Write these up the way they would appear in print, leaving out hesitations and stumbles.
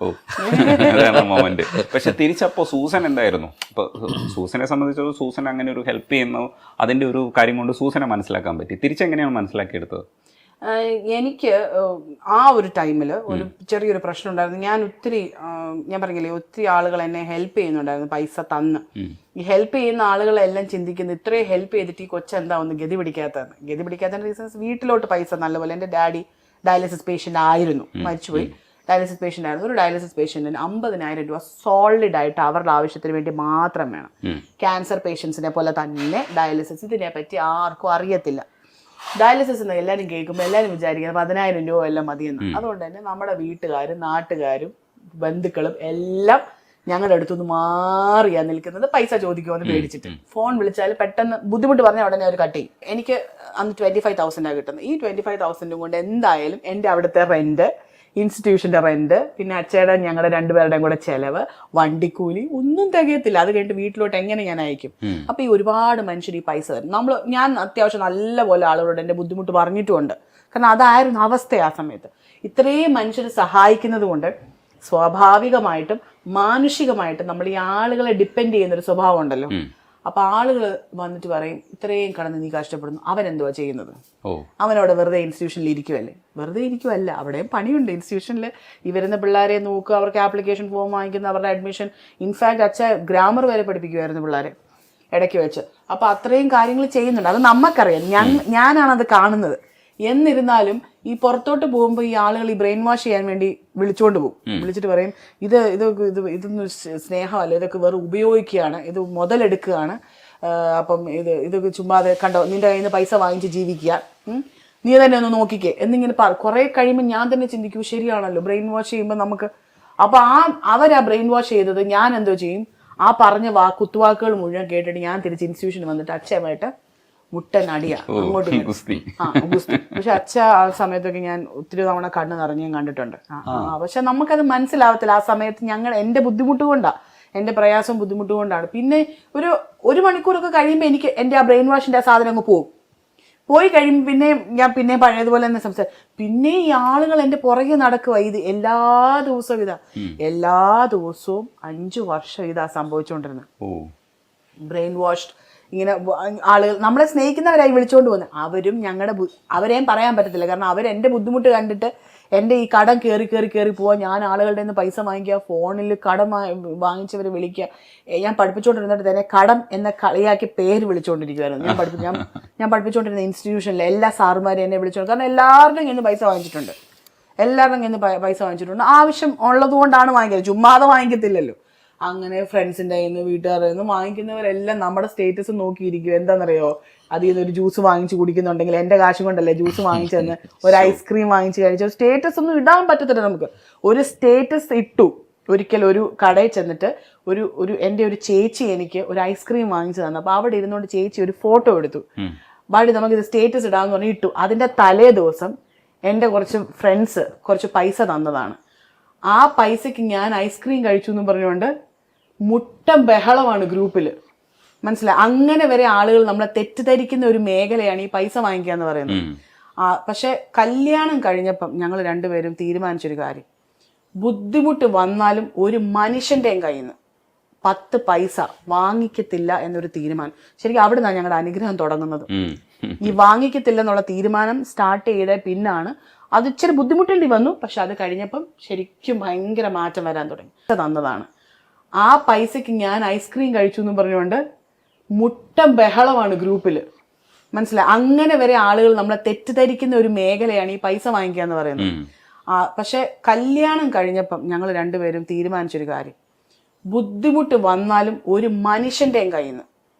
അതാണ് മൊമെന്റ്. പക്ഷെ തിരിച്ചപ്പോൾ സൂസൻ എന്തായിരുന്നു? ഇപ്പോൾ സൂസനെ സംബന്ധിച്ചത് സൂസൻ അങ്ങനെ ഒരു ഹെൽപ്പ് ചെയ്യുന്നു, അതിൻ്റെ ഒരു കാര്യം കൊണ്ട് സൂസനെ മനസ്സിലാക്കാൻ പറ്റി. തിരിച്ചെങ്ങനെയാണ് മനസ്സിലാക്കിയെടുത്തത്? എനിക്ക് ആ ഒരു ടൈമിൽ ഒരു ചെറിയൊരു പ്രശ്നം ഉണ്ടായിരുന്നു. ഞാൻ പറഞ്ഞില്ലേ, ഒത്തിരി ആളുകൾ എന്നെ ഹെൽപ്പ് ചെയ്യുന്നുണ്ടായിരുന്നു, പൈസ തന്ന്. ഈ ഹെൽപ്പ് ചെയ്യുന്ന ആളുകളെല്ലാം ചിന്തിക്കുന്നത് ഇത്രയും ഹെൽപ്പ് ചെയ്തിട്ട് ഈ കൊച്ചെന്താ ഒന്ന് ഗതി പിടിക്കാത്തതിന്റെ റീസൺസ്, വീട്ടിലോട്ട് പൈസ നല്ലപോലെ. എൻ്റെ ഡാഡി ഡയാലിസിസ് പേഷ്യൻ്റ് ആയിരുന്നു, മരിച്ചുപോയി. ഡയാലിസിസ് പേഷ്യൻ്റ് ആയിരുന്നു. ഒരു ഡയാലിസിസ് പേഷ്യൻറ്റിന് 50,000 രൂപ സോളിഡ് ആയിട്ട് അവരുടെ ആവശ്യത്തിന് വേണ്ടി മാത്രം വേണം. ക്യാൻസർ പേഷ്യൻസിനെ പോലെ തന്നെ ഡയാലിസിസ്, ഇതിനെ പറ്റി ആർക്കും അറിയത്തില്ല. ഡയാലിസിസ് എന്ന് എല്ലാവരും കേൾക്കുമ്പോൾ എല്ലാവരും വിചാരിക്കുന്നത് 10,000 രൂപ എല്ലാം മതിയെന്ന്. അതുകൊണ്ട് തന്നെ നമ്മുടെ വീട്ടുകാരും നാട്ടുകാരും ബന്ധുക്കളും എല്ലാം ഞങ്ങളുടെ അടുത്തുനിന്ന് മാറിയാ നിൽക്കുന്നത്, പൈസ ചോദിക്കുമെന്ന് പേടിച്ചിട്ട്. ഫോൺ വിളിച്ചാൽ പെട്ടെന്ന് ബുദ്ധിമുട്ട് പറഞ്ഞാൽ ഉടനെ അവർ കട്ട് ചെയ്യും. എനിക്ക് അന്ന് 25,000 കിട്ടുന്നത്. ഈ 25,000 കൊണ്ട് എന്തായാലും എൻ്റെ അവിടുത്തെ റെന്റ്, ഇൻസ്റ്റിറ്റ്യൂഷൻ്റെ റെന്റ്, പിന്നെ അച്ഛയുടെ ഞങ്ങളുടെ രണ്ടുപേരുടെയും കൂടെ ചെലവ്, വണ്ടിക്കൂലി ഒന്നും തികയത്തില്ല. അത് കഴിഞ്ഞിട്ട് വീട്ടിലോട്ട് എങ്ങനെ ഞാൻ അയക്കും? അപ്പൊ ഈ ഒരുപാട് മനുഷ്യർ ഈ പൈസ തരും. ഞാൻ അത്യാവശ്യം നല്ലപോലെ ആളുകളോട് എൻ്റെ ബുദ്ധിമുട്ട് പറഞ്ഞിട്ടുമുണ്ട്. കാരണം അതായിരുന്നു അവസ്ഥ ആ സമയത്ത്. ഇത്രയും മനുഷ്യർ സഹായിക്കുന്നത് കൊണ്ട് സ്വാഭാവികമായിട്ടും മാനുഷികമായിട്ടും നമ്മൾ ഈ ആളുകളെ ഡിപ്പെൻഡ് ചെയ്യുന്നൊരു സ്വഭാവം ഉണ്ടല്ലോ. അപ്പൊ ആളുകൾ വന്നിട്ട് പറയും, ഇത്രയും കടന്ന് നീ കഷ്ടപ്പെടുന്നു, അവൻ എന്തുവാ ചെയ്യുന്നത്? അവനവിടെ വെറുതെ ഇൻസ്റ്റിറ്റ്യൂഷനിൽ ഇരിക്കുവല്ലേ? വെറുതെ ഇരിക്കുവല്ല, അവിടെയും പണിയുണ്ട്. ഇൻസ്റ്റിറ്റ്യൂഷനിൽ ഈ വരുന്ന പിള്ളേരെ നോക്കുക, അവർക്ക് ആപ്ലിക്കേഷൻ ഫോം വാങ്ങിക്കുന്ന, അവരുടെ അഡ്മിഷൻ. ഇൻഫാക്ട് അച്ഛൻ ഗ്രാമർ വരെ പഠിപ്പിക്കുമായിരുന്നു പിള്ളേരെ ഇടയ്ക്ക് വെച്ച്. അപ്പൊ അത്രയും കാര്യങ്ങൾ ചെയ്യുന്നുണ്ട്. അത് നമുക്കറിയാം, ഞാനാണത് കാണുന്നത്. എന്നിരുന്നാലും ഈ പുറത്തോട്ട് പോകുമ്പോൾ ഈ ആളുകൾ ഈ ബ്രെയിൻ വാഷ് ചെയ്യാൻ വേണ്ടി വിളിച്ചുകൊണ്ട് പോകും. വിളിച്ചിട്ട് പറയും, ഇതൊന്നും സ്നേഹമല്ല, ഇതൊക്കെ വെറും ഉപയോഗിക്കുകയാണ്, ഇത് മുതലെടുക്കുകയാണ്. അപ്പം ഇതൊക്കെ ചുമ്മാതെ കണ്ടോ, നിന്റെ കയ്യിൽ നിന്ന് പൈസ വാങ്ങിച്ച് ജീവിക്കുക, നീ തന്നെ ഒന്ന് നോക്കിക്കേ എന്നിങ്ങനെ കുറെ കഴിയുമ്പോൾ ഞാൻ തന്നെ ചിന്തിക്കൂ, ശരിയാണല്ലോ, ബ്രെയിൻ വാഷ് ചെയ്യുമ്പോൾ നമുക്ക്. അപ്പൊ അവരാ ബ്രെയിൻ വാഷ് ചെയ്തത് ഞാൻ എന്തോ ചെയ്യും, ആ പറഞ്ഞ കുത്തുവാക്കുകൾ മുഴുവൻ കേട്ടിട്ട് ഞാൻ തിരിച്ച് ഇൻസ്റ്റിറ്റ്യൂഷനിൽ വന്നിട്ട് അച്ഛയുമായിട്ട് മുട്ടൻ അടിയാ, അങ്ങോട്ട് ഗുസ്തി. പക്ഷെ അച്ഛ ആ സമയത്തൊക്കെ ഞാൻ ഒത്തിരി തവണ കണ്ണ് നിറഞ്ഞ് കണ്ടിട്ടുണ്ട്. പക്ഷെ നമുക്കത് മനസ്സിലാവത്തില്ല ആ സമയത്ത്. എന്റെ ബുദ്ധിമുട്ട് കൊണ്ടാ, എന്റെ പ്രയാസം ബുദ്ധിമുട്ട് കൊണ്ടാണ്. പിന്നെ ഒരു മണിക്കൂറൊക്കെ കഴിയുമ്പോൾ എനിക്ക് എന്റെ ആ ബ്രെയിൻ വാഷിന്റെ ആ സാധനം അങ്ങ് പോയി കഴിയുമ്പോൾ പിന്നെ പഴയതുപോലെ തന്നെ സംസാരിക്കും. പിന്നെ ഈ ആളുകൾ എന്റെ പുറകെ നടക്കുക. ഇത് എല്ലാ ദിവസവും 5 വർഷം ഇതാ സംഭവിച്ചുകൊണ്ടിരുന്നത്. ബ്രെയിൻ വാഷ്ഡ് ഇങ്ങനെ ആളുകൾ നമ്മളെ സ്നേഹിക്കുന്നവരായി വിളിച്ചുകൊണ്ട് പോകുന്നത്. അവരെയും പറയാൻ പറ്റത്തില്ല. കാരണം അവരെന്റെ ബുദ്ധിമുട്ട് കണ്ടിട്ട് എൻ്റെ ഈ കടം കയറി പോവാൻ, ഞാൻ ആളുകളുടെ നിന്ന് പൈസ വാങ്ങിക്കുക, ഫോണിൽ കടം വാങ്ങിച്ചവർ വിളിക്കുക. ഞാൻ പഠിപ്പിച്ചുകൊണ്ടിരുന്നിട്ട് തന്നെ കടം എന്ന കളിയാക്കി പേര് വിളിച്ചുകൊണ്ടിരിക്കുമായിരുന്നു. ഞാൻ പഠിപ്പിച്ചുകൊണ്ടിരുന്ന ഇൻസ്റ്റിറ്റ്യൂഷനിലെ എല്ലാ സാറുമാരും എന്നെ വിളിച്ചോണ്ട്. കാരണം എല്ലാവരുടെയും കയ്യിൽ നിന്ന് പൈസ വാങ്ങിച്ചിട്ടുണ്ട്. ആവശ്യം ഉള്ളതുകൊണ്ടാണ് വാങ്ങിക്കുന്നത്, ചുമ്മാതെ വാങ്ങിക്കത്തില്ലല്ലോ. അങ്ങനെ ഫ്രണ്ട്സിൻ്റെ കയ്യിൽ നിന്ന്, വീട്ടുകാരുടെ നിന്ന് വാങ്ങിക്കുന്നവരെല്ലാം നമ്മുടെ സ്റ്റേറ്റസ് നോക്കിയിരിക്കും. എന്താണെന്നറിയോ, അതിൽ നിന്ന് ഒരു ജ്യൂസ് വാങ്ങിച്ച് കുടിക്കുന്നുണ്ടെങ്കിൽ എൻ്റെ കാശ് കൊണ്ടല്ലേ ജ്യൂസ് വാങ്ങിച്ചെന്ന്, ഒരു ഐസ്ക്രീം വാങ്ങിച്ച് കഴിച്ചു. സ്റ്റേറ്റസ് ഒന്നും ഇടാൻ പറ്റത്തില്ല നമുക്ക്. ഒരു സ്റ്റേറ്റസ് ഇട്ടു ഒരിക്കൽ ഒരു കടയിൽ ചെന്നിട്ട് എൻ്റെ ഒരു ചേച്ചി എനിക്ക് ഒരു ഐസ്ക്രീം വാങ്ങിച്ചു തന്നു. അപ്പോൾ അവിടെ ഇരുന്നുകൊണ്ട് ചേച്ചി ഒരു ഫോട്ടോ എടുത്തു. ബാഡി നമുക്കിത് സ്റ്റേറ്റസ് ഇടാമെന്ന് പറഞ്ഞ് ഇട്ടു. അതിൻ്റെ തലേ ദിവസം എൻ്റെ കുറച്ച് ഫ്രണ്ട്സ് കുറച്ച് പൈസ തന്നതാണ്. ആ പൈസക്ക് ഞാൻ ഐസ്ക്രീം കഴിച്ചു എന്നും പറഞ്ഞുകൊണ്ട് മുട്ടം ബഹളമാണ് ഗ്രൂപ്പിൽ. മനസ്സിലായി? അങ്ങനെ വരെ ആളുകൾ നമ്മളെ തെറ്റിദ്ധരിക്കുന്ന ഒരു മേഖലയാണ് ഈ പൈസ വാങ്ങിക്കുക എന്ന് പറയുന്നത്. പക്ഷെ കല്യാണം കഴിഞ്ഞപ്പം ഞങ്ങൾ രണ്ടുപേരും തീരുമാനിച്ചൊരു കാര്യം, ബുദ്ധിമുട്ട് വന്നാലും ഒരു മനുഷ്യൻ്റെയും കയ്യിൽ നിന്ന് 10 പൈസ വാങ്ങിക്കത്തില്ല എന്നൊരു തീരുമാനം. ശരിക്കും അവിടെ നിന്നാണ് ഞങ്ങളുടെ അനുഗ്രഹം തുടങ്ങുന്നത്. ഈ വാങ്ങിക്കത്തില്ല എന്നുള്ള തീരുമാനം സ്റ്റാർട്ട് ചെയ്ത പിന്നാണ് അത് ഇച്ചിരി ബുദ്ധിമുട്ടേണ്ടി വന്നു. പക്ഷെ അത് കഴിഞ്ഞപ്പം ശരിക്കും ഭയങ്കര മാറ്റം വരാൻ തുടങ്ങി. തന്നതാണ്. ആ പൈസക്ക് ഞാൻ ഐസ്ക്രീം കഴിച്ചു എന്നും പറഞ്ഞുകൊണ്ട് മുട്ടം ബഹളമാണ് ഗ്രൂപ്പിൽ. മനസ്സിലായി? അങ്ങനെ വരെ ആളുകൾ നമ്മളെ തെറ്റിദ്ധരിക്കുന്ന ഒരു മേഖലയാണ് ഈ പൈസ വാങ്ങിക്കുക എന്ന് പറയുന്നത്. പക്ഷെ കല്യാണം കഴിഞ്ഞപ്പം ഞങ്ങൾ രണ്ടുപേരും തീരുമാനിച്ചൊരു കാര്യം, ബുദ്ധിമുട്ട് വന്നാലും ഒരു മനുഷ്യൻ്റെയും കയ്യിൽ നിന്ന്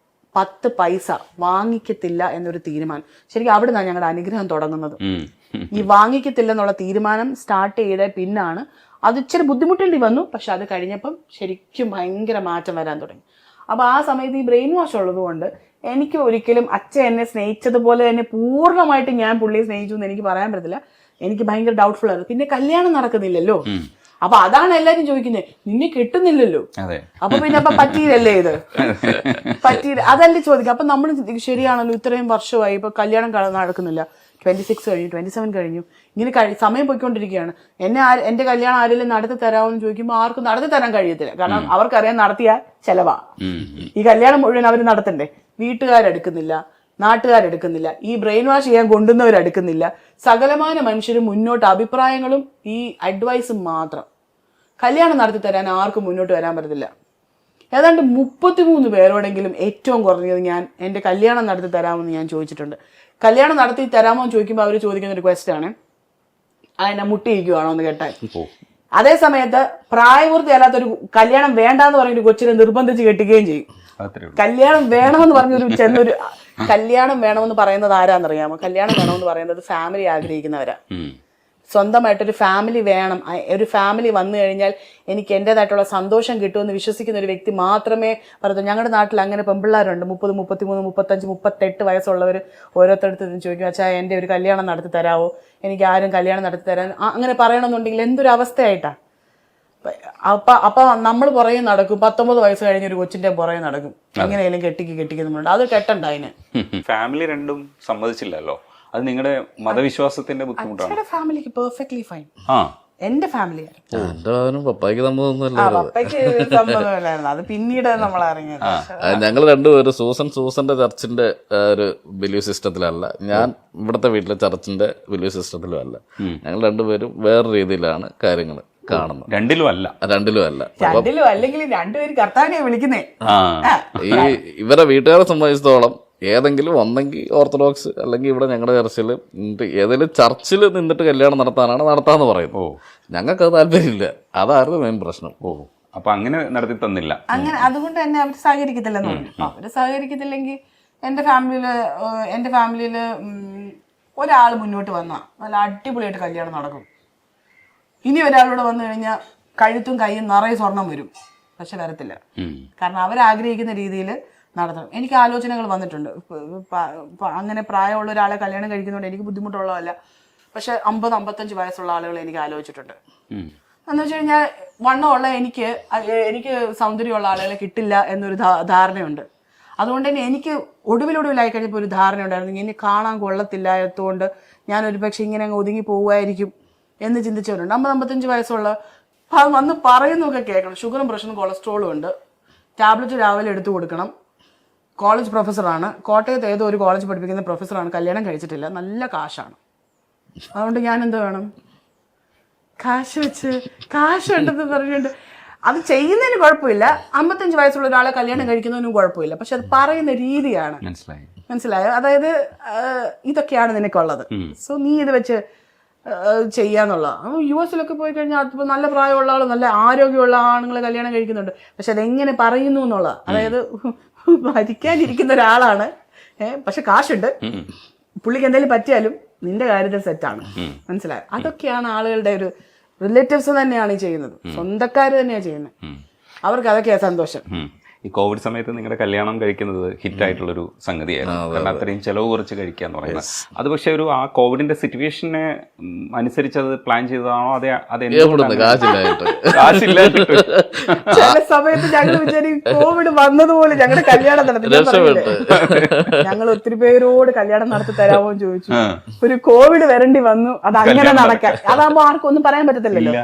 10 പൈസ വാങ്ങിക്കത്തില്ല എന്നൊരു തീരുമാനം. ശരിക്കും അവിടെ നിന്നാണ് ഞങ്ങളുടെ അനുഗ്രഹം തുടങ്ങുന്നത്. ഈ വാങ്ങിക്കത്തില്ല എന്നുള്ള തീരുമാനം സ്റ്റാർട്ട് ചെയ്ത പിന്നാണ് അത് ഇച്ചിരി ബുദ്ധിമുട്ടേണ്ടി വന്നു. പക്ഷെ അത് കഴിഞ്ഞപ്പം ശരിക്കും ഭയങ്കര മാറ്റം വരാൻ തുടങ്ങി. അപ്പൊ ആ സമയത്ത് ഈ ബ്രെയിൻ വാഷ് ഉള്ളത് കൊണ്ട് എനിക്ക് ഒരിക്കലും അച്ഛൻ എന്നെ സ്നേഹിച്ചതുപോലെ തന്നെ പൂർണ്ണമായിട്ട് ഞാൻ പുള്ളിയെ സ്നേഹിച്ചു എന്ന് എനിക്ക് പറയാൻ പറ്റത്തില്ല. എനിക്ക് ഭയങ്കര ഡൗട്ട്ഫുൾ ആയിരുന്നു. പിന്നെ കല്യാണം നടക്കുന്നില്ലല്ലോ. അപ്പൊ അതാണ് എല്ലാരും ചോദിക്കുന്നത്, നിന്നെ കിട്ടുന്നില്ലല്ലോ, അപ്പൊ പിന്നെ പറ്റിയില്ലല്ലേ ഇത് അതല്ലേ ചോദിക്കുക. അപ്പൊ നമ്മൾ ശരിയാണല്ലോ, ഇത്രയും വർഷമായി ഇപ്പൊ കല്യാണം നടക്കുന്നില്ല, 26 കഴിഞ്ഞു, 27 കഴിഞ്ഞു, ഇങ്ങനെ സമയം പോയിക്കൊണ്ടിരിക്കുകയാണ്. എന്റെ കല്യാണം ആരെങ്കിലും നടത്തി തരാമെന്ന് ചോദിക്കുമ്പോൾ ആർക്കും നടത്തി തരാൻ കഴിയത്തില്ല. കാരണം അവർക്കറിയാൻ നടത്തിയ ചെലവാ. ഈ കല്യാണം മുഴുവൻ അവർ നടത്തണ്ടേ. വീട്ടുകാരെടുക്കുന്നില്ല, നാട്ടുകാരെടുക്കുന്നില്ല, ഈ ബ്രെയിൻ വാഷ് ചെയ്യാൻ കൊണ്ടുവന്നവരെടുക്കുന്നില്ല. സകലമാന മനുഷ്യരും മുന്നോട്ട് അഭിപ്രായങ്ങളും ഈ അഡ്വൈസും മാത്രം. കല്യാണം നടത്തി തരാൻ ആർക്കും മുന്നോട്ട് വരാൻ പറ്റത്തില്ല. ഏതാണ്ട് 33 പേരോടെങ്കിലും ഏറ്റവും കുറഞ്ഞത് ഞാൻ എൻ്റെ കല്യാണം നടത്തി തരാമെന്ന് ഞാൻ ചോദിച്ചിട്ടുണ്ട്. കല്യാണം നടത്തി തരാമോ എന്ന് ചോദിക്കുമ്പോൾ അവർ ചോദിക്കുന്ന ഒരു ക്വസ്റ്റ്യൻ ആണ്, അതിനെ മുട്ടിയിരിക്കുവാണോ എന്ന് കേട്ടാൽ. അതേ സമയത്ത് പ്രായപൂർത്തിയല്ലാത്തൊരു കല്യാണം വേണ്ടാന്ന് പറഞ്ഞൊരു കൊച്ചിനെ നിർബന്ധിച്ച് കെട്ടിക്കുകയും ചെയ്യും. കല്യാണം വേണമെന്ന് പറഞ്ഞൊരു ചെന്നൊരു കല്യാണം വേണമെന്ന് പറയുന്നത് ആരാന്നറിയാമോ? കല്യാണം വേണമെന്ന് പറയുന്നത് ഫാമിലി ആഗ്രഹിക്കുന്നവരാ. സ്വന്തമായിട്ടൊരു ഫാമിലി വേണം, ഒരു ഫാമിലി വന്നു കഴിഞ്ഞാൽ എനിക്ക് എൻ്റെതായിട്ടുള്ള സന്തോഷം കിട്ടുമെന്ന് വിശ്വസിക്കുന്ന ഒരു വ്യക്തി മാത്രമേ പറയൂ. ഞങ്ങളുടെ നാട്ടിൽ അങ്ങനെ പെമ്പിള്ളാരുണ്ട്, 30, 33, 35, 38 വയസ്സുള്ളവർ ഓരോരുത്തടുത്ത് ചോദിക്കും, അച്ഛാ എൻ്റെ ഒരു കല്യാണം നടത്തി തരാമോ, എനിക്ക് ആരും കല്യാണം നടത്തി തരാൻ അങ്ങനെ പറയണമെന്നുണ്ടെങ്കിൽ എന്തൊരു അവസ്ഥയായിട്ടാ. അപ്പൊ നമ്മൾ പുറകെ നടക്കും. 19 വയസ്സ് കഴിഞ്ഞ ഒരു കൊച്ചിന്റെ പുറകെ നടക്കും. എങ്ങനെയാലും കെട്ടിക്കുന്നുണ്ട്. അത് കെട്ടണ്ട. അതിന് ഫാമിലി രണ്ടും സമ്മതിച്ചില്ലല്ലോ. അത് നിങ്ങളുടെ മതവിശ്വാസത്തിന്റെ ബുദ്ധിമുട്ടാണ്. ഫാമിലിക്ക് പെർഫെക്റ്റ്ലി ഫൈൻ. എന്റെ ഫാമിലി പപ്പായ്ക്ക് പപ്പയ്ക്ക് സമ്മതമല്ലായിരുന്നു. അത് പിന്നീട് നമ്മൾ അറിഞ്ഞത്. ഞങ്ങൾ രണ്ടുപേരും സൂസന്റെ ചർച്ചിന്റെ ഒരു ബിലീഫ് സിസ്റ്റത്തിലല്ല, ഞാൻ ഇവിടുത്തെ വീട്ടിലെ ചർച്ചിന്റെ ബിലീഫ് സിസ്റ്റത്തിലും അല്ല. ഞങ്ങൾ രണ്ടുപേരും വേറെ രീതിയിലാണ് കാര്യങ്ങൾ കാണുന്നത്. രണ്ടിലും അല്ല. അല്ലെങ്കിൽ രണ്ടുപേരും കർത്താവിനെ വിളിക്കുന്നേ. ഈ ഇവരെ വീട്ടുകാരെ സംബന്ധിച്ചിടത്തോളം ഏതെങ്കിലും ഒന്നെങ്കിൽ ഓർത്തഡോക്സ് അല്ലെങ്കിൽ ഇവിടെ ഞങ്ങളുടെ ചർച്ചിൽ ഏതെങ്കിലും ചർച്ചിൽ നിന്നിട്ട് കല്യാണം നടത്താന്ന് പറയുന്നത്. ഞങ്ങൾക്ക് അത് താല്പര്യമില്ല. അതായിരുന്നു മെയിൻ പ്രശ്നം. അപ്പൊ അങ്ങനെ നടത്തി തന്നില്ല. അങ്ങനെ അതുകൊണ്ട് തന്നെ അവർ സഹകരിക്കത്തില്ലെന്ന് പറഞ്ഞു. അവര് സഹകരിക്കത്തില്ലെങ്കിൽ എന്റെ ഫാമിലിയില് ഒരാൾ മുന്നോട്ട് വന്നാൽ നല്ല അടിപൊളിയായിട്ട് കല്യാണം നടക്കും. ഇനി ഒരാളോട് വന്നു കഴിഞ്ഞാൽ കഴുത്തും കൈയും നിറയെ സ്വർണം വരും. പക്ഷെ വരത്തില്ല. കാരണം അവരാഗ്രഹിക്കുന്ന രീതിയിൽ നടത്തണം. എനിക്ക് ആലോചനകൾ വന്നിട്ടുണ്ട്. അങ്ങനെ പ്രായമുള്ള ഒരാളെ കല്യാണം കഴിക്കുന്നതുകൊണ്ട് എനിക്ക് ബുദ്ധിമുട്ടുള്ളതല്ല. പക്ഷെ 50-55 വയസ്സുള്ള ആളുകളെ എനിക്ക് ആലോചിച്ചിട്ടുണ്ട്. എന്ന് വെച്ച് കഴിഞ്ഞാൽ വണ്ണമുള്ള എനിക്ക് സൗന്ദര്യമുള്ള ആളുകളെ കിട്ടില്ല എന്നൊരു ധാരണയുണ്ട്. അതുകൊണ്ട് തന്നെ എനിക്ക് ഒടുവിലായി കഴിഞ്ഞപ്പോൾ ഒരു ധാരണ ഉണ്ടായിരുന്നു, ഇനി കാണാൻ കൊള്ളത്തില്ലാത്തതുകൊണ്ട് ഞാനൊരു പക്ഷെ ഇങ്ങനെ അങ്ങ് ഒതുങ്ങി പോവുമായിരിക്കും എന്ന് ചിന്തിച്ചവരുണ്ട്. 50-55 വയസ്സുള്ള വന്ന് പറയുന്നതൊക്കെ കേൾക്കണം. ഷുഗറും പ്രഷറും കൊളസ്ട്രോളും ഉണ്ട്, ടാബ്ലറ്റ് രാവിലെ എടുത്തു കൊടുക്കണം, കോളേജ് പ്രൊഫസറാണ്, കോട്ടയത്ത് ഏതോ ഒരു കോളേജ് പഠിപ്പിക്കുന്ന പ്രൊഫസറാണ്, കല്യാണം കഴിച്ചിട്ടില്ല, നല്ല കാശാണ്. അതുകൊണ്ട് ഞാൻ എന്ത് വേണം? കാശുണ്ടെന്ന് പറഞ്ഞിട്ടുണ്ട്. അത് ചെയ്യുന്നതിന് കുഴപ്പമില്ല. 55 വയസ്സുള്ള ഒരാളെ കല്യാണം കഴിക്കുന്നതിനും കുഴപ്പമില്ല. പക്ഷെ അത് പറയുന്ന രീതിയാണ്. മനസ്സിലായോ? അതായത് ഇതൊക്കെയാണ് നിനക്കുള്ളത്, സോ നീ ഇത് വെച്ച് ചെയ്യാന്നുള്ള. US പോയി കഴിഞ്ഞാൽ അതിപ്പോൾ നല്ല പ്രായമുള്ള ആൾ, നല്ല ആരോഗ്യമുള്ള ആണുങ്ങളെ കല്യാണം കഴിക്കുന്നുണ്ട്. പക്ഷെ അതെങ്ങനെ പറയുന്നു എന്നുള്ള, അതായത് ഭരിക്കാനിരിക്കുന്ന ഒരാളാണ്, പക്ഷെ കാശുണ്ട്, പുള്ളിക്ക് എന്തെങ്കിലും പറ്റിയാലും നിന്റെ കാര്യത്തിൽ സെറ്റാണ്. മനസ്സിലായോ? അതൊക്കെയാണ് ആളുകളുടെ ഒരു റിലേറ്റീവ്സ് തന്നെയാണ് ഈ ചെയ്യുന്നത്, സ്വന്തക്കാർ തന്നെയാണ് ചെയ്യുന്നത്. അവർക്ക് അതൊക്കെയാ സന്തോഷം. ഈ കോവിഡ് സമയത്ത് നിങ്ങളുടെ കല്യാണം കഴിക്കുന്നത് ഹിറ്റായിട്ടുള്ളൊരു സംഗതിയായിരുന്നു. കാരണം അത്രയും ചെലവ് കുറച്ച് കഴിക്കാന്ന് പറയുന്നത്. അത് പക്ഷെ ആ കോവിഡിന്റെ സിറ്റുവേഷനെ അനുസരിച്ച് അത് പ്ലാൻ ചെയ്തതാണോ? ചില സമയത്ത് ഞങ്ങൾ വിചാരിക്കും കോവിഡ് വന്നതുപോലെ ഞങ്ങളുടെ കല്യാണം നടത്തി. ഞങ്ങൾ ഒത്തിരി പേരോട് കല്യാണം നടത്തി തരാമോ എന്ന് ചോദിച്ചു. ഒരു കോവിഡ് വരേണ്ടി വന്നു, അത് അങ്ങനെ നടക്കാൻ. അതാകുമ്പോ ആർക്കും ഒന്നും പറയാൻ പറ്റത്തില്ലല്ലോ.